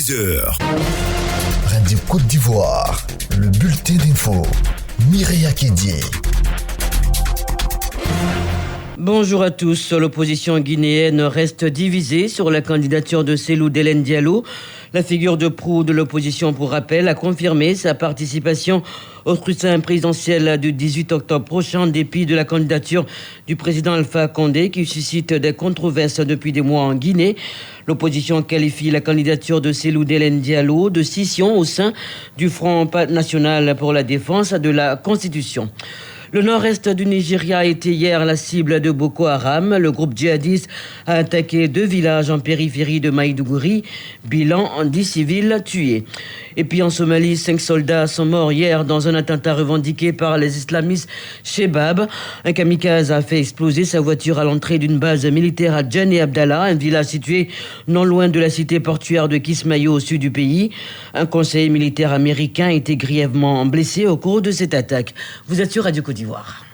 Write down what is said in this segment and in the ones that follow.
10h. Radio Côte d'Ivoire, le bulletin d'info. Mireya Kédié. Bonjour à tous. L'opposition guinéenne reste divisée sur la candidature de Cellou Dalein Diallo. La figure de proue de l'opposition, pour rappel, a confirmé sa participation au scrutin présidentiel du 18 octobre prochain en dépit de la candidature du président Alpha Condé qui suscite des controverses depuis des mois en Guinée. L'opposition qualifie la candidature de Cellou Dalein Diallo de scission au sein du Front national pour la défense de la Constitution. Le nord-est du Nigeria a été hier la cible de Boko Haram. Le groupe djihadiste a attaqué 2 villages en périphérie de Maïdougouri. Bilan en 10 civils tués. Et puis en Somalie, 5 soldats sont morts hier dans un attentat revendiqué par les islamistes Shebab. Un kamikaze a fait exploser sa voiture à l'entrée d'une base militaire à Djane Abdallah, un village situé non loin de la cité portuaire de Kismayo au sud du pays. Un conseiller militaire américain a été grièvement blessé au cours de cette attaque. Vous êtes sur Radio Côte d'Ivoire.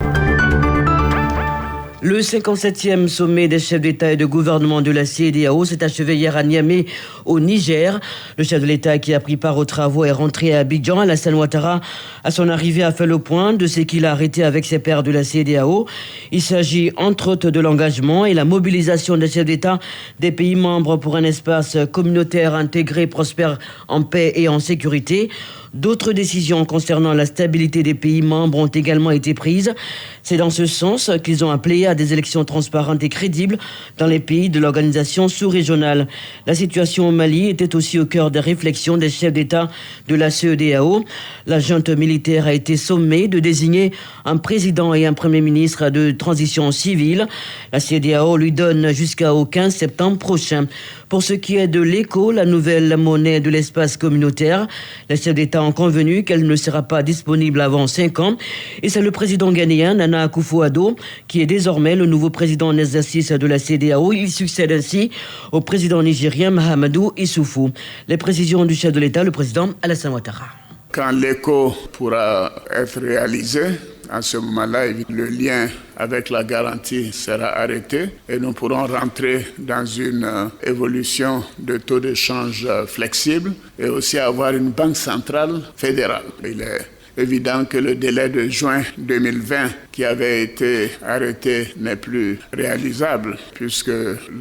Le 57e sommet des chefs d'État et de gouvernement de la CEDEAO s'est achevé hier à Niamey, au Niger. Le chef de l'État qui a pris part aux travaux est rentré à Abidjan. Alassane Ouattara, à son arrivée, a fait le point de ce qu'il a arrêté avec ses pairs de la CEDEAO. Il s'agit entre autres de l'engagement et la mobilisation des chefs d'État des pays membres pour un espace communautaire intégré, prospère en paix et en sécurité. D'autres décisions concernant la stabilité des pays membres ont également été prises. C'est dans ce sens qu'ils ont appelé à des élections transparentes et crédibles dans les pays de l'organisation sous-régionale. La situation au Mali était aussi au cœur des réflexions des chefs d'État de la CEDEAO. La junte militaire a été sommée de désigner un président et un premier ministre de transition civile. La CEDEAO lui donne jusqu'au 15 septembre prochain. Pour ce qui est de l'éco, la nouvelle monnaie de l'espace communautaire, les chefs d'État ont convenu qu'elle ne sera pas disponible avant 5 ans. Et c'est le président ghanéen, Nana Akufo-Addo, qui est désormais le nouveau président en exercice de la CEDEAO. Il succède ainsi au président nigérien Mahamadou Issoufou. Les précisions du chef de l'État, le président Alassane Ouattara. Quand l'éco pourra être réalisé, à ce moment-là, le lien avec la garantie sera arrêté et nous pourrons rentrer dans une évolution de taux de change flexible et aussi avoir une banque centrale fédérale. Il est évident que le délai de juin 2020 qui avait été arrêté n'est plus réalisable puisque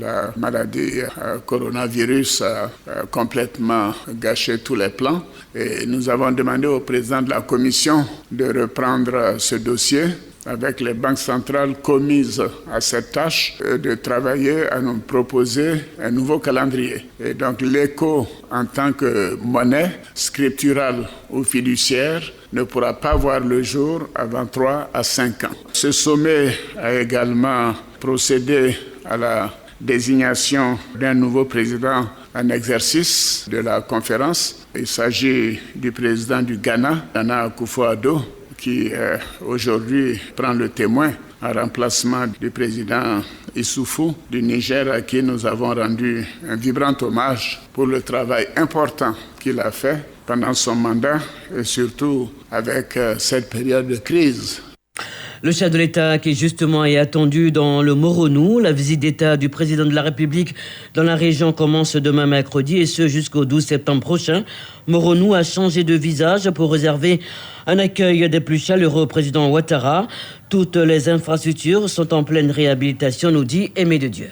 la maladie coronavirus a complètement gâché tous les plans. Et nous avons demandé au président de la commission de reprendre ce dossier avec les banques centrales commises à cette tâche, de travailler à nous proposer un nouveau calendrier. Et donc l'éco en tant que monnaie scripturale ou fiduciaire ne pourra pas voir le jour avant 3 à 5 ans. Ce sommet a également procédé à la désignation d'un nouveau président en exercice de la conférence. Il s'agit du président du Ghana, Nana Akufo-Addo, qui aujourd'hui prend le témoin en remplacement du président Issoufou du Niger, à qui nous avons rendu un vibrant hommage pour le travail important qu'il a fait pendant son mandat et surtout avec cette période de crise. Le chef de l'État qui justement est attendu dans le Moronou. La visite d'État du président de la République dans la région commence demain mercredi et ce jusqu'au 12 septembre prochain. Moronou a changé de visage pour réserver un accueil des plus chaleureux au président Ouattara. Toutes les infrastructures sont en pleine réhabilitation, nous dit Aimé de Dieu.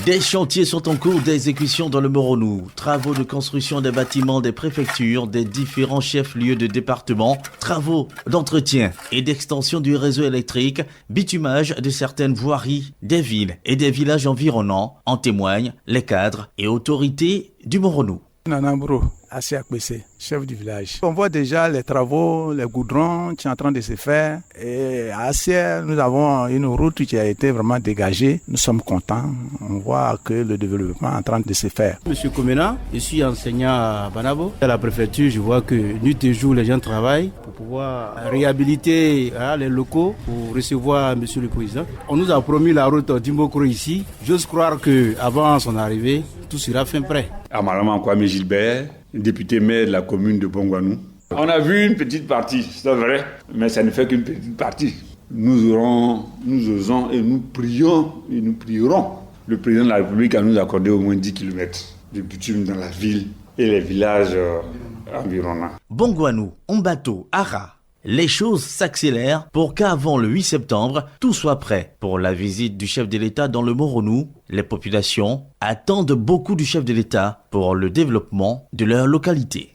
Des chantiers sont en cours d'exécution dans le Moronou. Travaux de construction des bâtiments des préfectures, des différents chefs-lieux de département, travaux d'entretien et d'extension du réseau électrique, bitumage de certaines voiries des villes et des villages environnants, en témoignent les cadres et autorités du Moronou. Nanambro, Asiakbese, chef du village. On voit déjà les travaux, les goudrons qui sont en train de se faire. Et à Asier, nous avons une route qui a été vraiment dégagée. Nous sommes contents. On voit que le développement est en train de se faire. Monsieur Komena, je suis enseignant à Banabo. À la préfecture, je vois que nuit et jour, les gens travaillent pour pouvoir réhabiliter les locaux pour recevoir Monsieur le Président. On nous a promis la route d'Imbokro ici. J'ose croire qu'avant son arrivée, tout sera fin prêt. Amalama Kwame Gilbert, député maire de la commune de Bongwanou. On a vu une petite partie, c'est vrai, mais ça ne fait qu'une petite partie. Nous osons et nous prions et nous prierons le président de la République à nous accorder au moins 10 km du bitume dans la ville et les villages environnants. Bongouanou, Ombato, Ara. Les choses s'accélèrent pour qu'avant le 8 septembre, tout soit prêt pour la visite du chef de l'État dans le Moronou. Les populations attendent beaucoup du chef de l'État pour le développement de leur localité.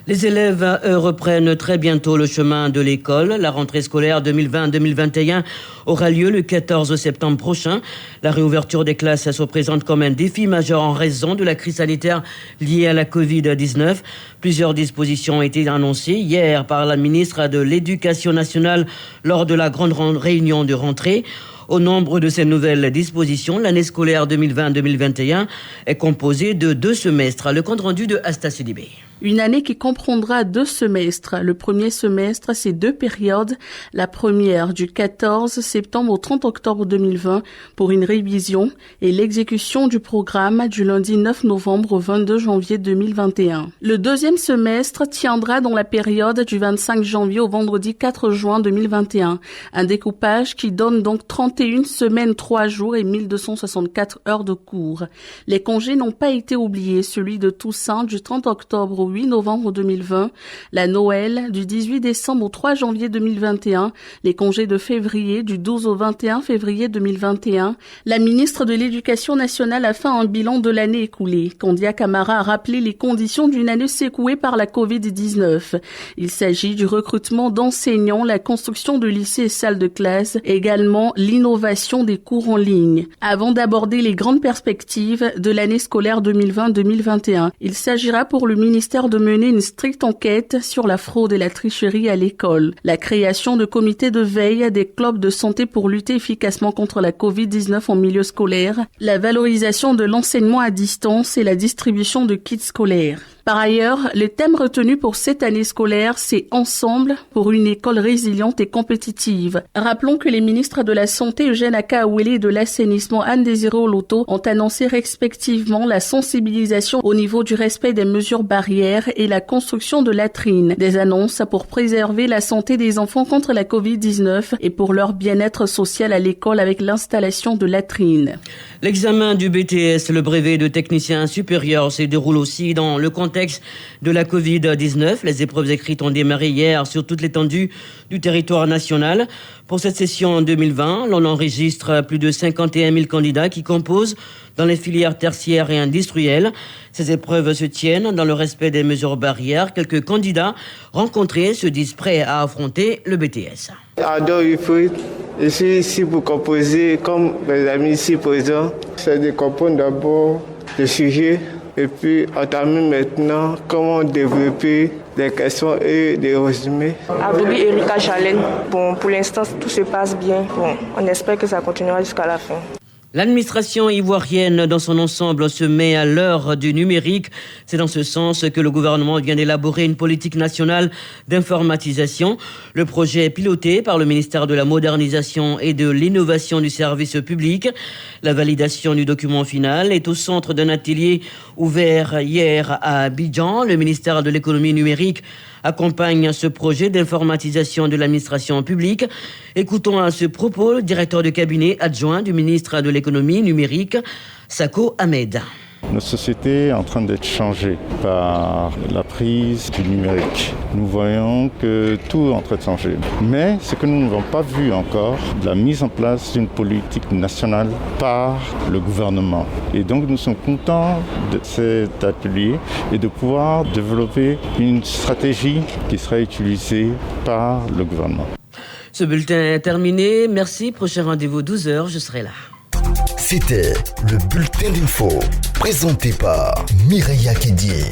Les élèves, eux, reprennent très bientôt le chemin de l'école. La rentrée scolaire 2020-2021 aura lieu le 14 septembre prochain. La réouverture des classes se présente comme un défi majeur en raison de la crise sanitaire liée à la Covid-19. Plusieurs dispositions ont été annoncées hier par la ministre de l'Éducation nationale lors de la grande réunion de rentrée. Au nombre de ces nouvelles dispositions, l'année scolaire 2020-2021 est composée de 2 semestres. Le compte rendu de Asta Sidibé. Une année qui comprendra 2 semestres. Le premier semestre, c'est 2 périodes. La première du 14 septembre au 30 octobre 2020 pour une révision et l'exécution du programme du lundi 9 novembre au 22 janvier 2021. Le deuxième semestre tiendra dans la période du 25 janvier au vendredi 4 juin 2021. Un découpage qui donne donc 31 semaines, 3 jours et 1264 heures de cours. Les congés n'ont pas été oubliés, celui de Toussaint du 30 octobre au 8 novembre 2020, la Noël du 18 décembre au 3 janvier 2021, les congés de février du 12 au 21 février 2021. La ministre de l'Éducation nationale a fait un bilan de l'année écoulée. Kandia Camara a rappelé les conditions d'une année secouée par la Covid-19. Il s'agit du recrutement d'enseignants, la construction de lycées et salles de classe, également l'innovation des cours en ligne. Avant d'aborder les grandes perspectives de l'année scolaire 2020-2021, il s'agira pour le ministère de mener une stricte enquête sur la fraude et la tricherie à l'école, la création de comités de veille, des clubs de santé pour lutter efficacement contre la Covid-19 en milieu scolaire, la valorisation de l'enseignement à distance et la distribution de kits scolaires. Par ailleurs, le thème retenu pour cette année scolaire, c'est « Ensemble pour une école résiliente et compétitive ». Rappelons que les ministres de la Santé, Eugène Akaouélé, et de l'Assainissement, Anne-Désirée Oloto, ont annoncé respectivement la sensibilisation au niveau du respect des mesures barrières et la construction de latrines. Des annonces pour préserver la santé des enfants contre la Covid-19 et pour leur bien-être social à l'école avec l'installation de latrines. L'examen du BTS, le brevet de technicien supérieur, se déroule aussi dans le contexte de la Covid-19. Les épreuves écrites ont démarré hier sur toute l'étendue du territoire national. Pour cette session en 2020, l'on enregistre plus de 51 000 candidats qui composent dans les filières tertiaires et industrielles. Ces épreuves se tiennent dans le respect des mesures barrières. Quelques candidats rencontrés se disent prêts à affronter le BTS. Ado Wilfried, je suis ici pour composer comme mes amis ici présents. C'est de comprendre d'abord le sujet et puis entamer maintenant comment développer des questions et des résumés. Aboubi Erika Chalen, pour l'instant tout se passe bien. On espère que ça continuera jusqu'à la fin. L'administration ivoirienne dans son ensemble se met à l'heure du numérique. C'est dans ce sens que le gouvernement vient d'élaborer une politique nationale d'informatisation. Le projet est piloté par le ministère de la Modernisation et de l'Innovation du service public. La validation du document final est au centre d'un atelier ouvert hier à Abidjan. Le ministère de l'Économie numérique accompagne ce projet d'informatisation de l'administration publique. Écoutons à ce propos le directeur de cabinet adjoint du ministre de l'Économie numérique, Sako Ahmed. Notre société est en train d'être changée par la prise du numérique. Nous voyons que tout est en train de changer. Mais ce que nous n'avons pas vu encore, la mise en place d'une politique nationale par le gouvernement. Et donc nous sommes contents de cet atelier et de pouvoir développer une stratégie qui sera utilisée par le gouvernement. Ce bulletin est terminé. Merci. Prochain rendez-vous 12h, je serai là. C'était le bulletin d'info présenté par Mireya Kédié.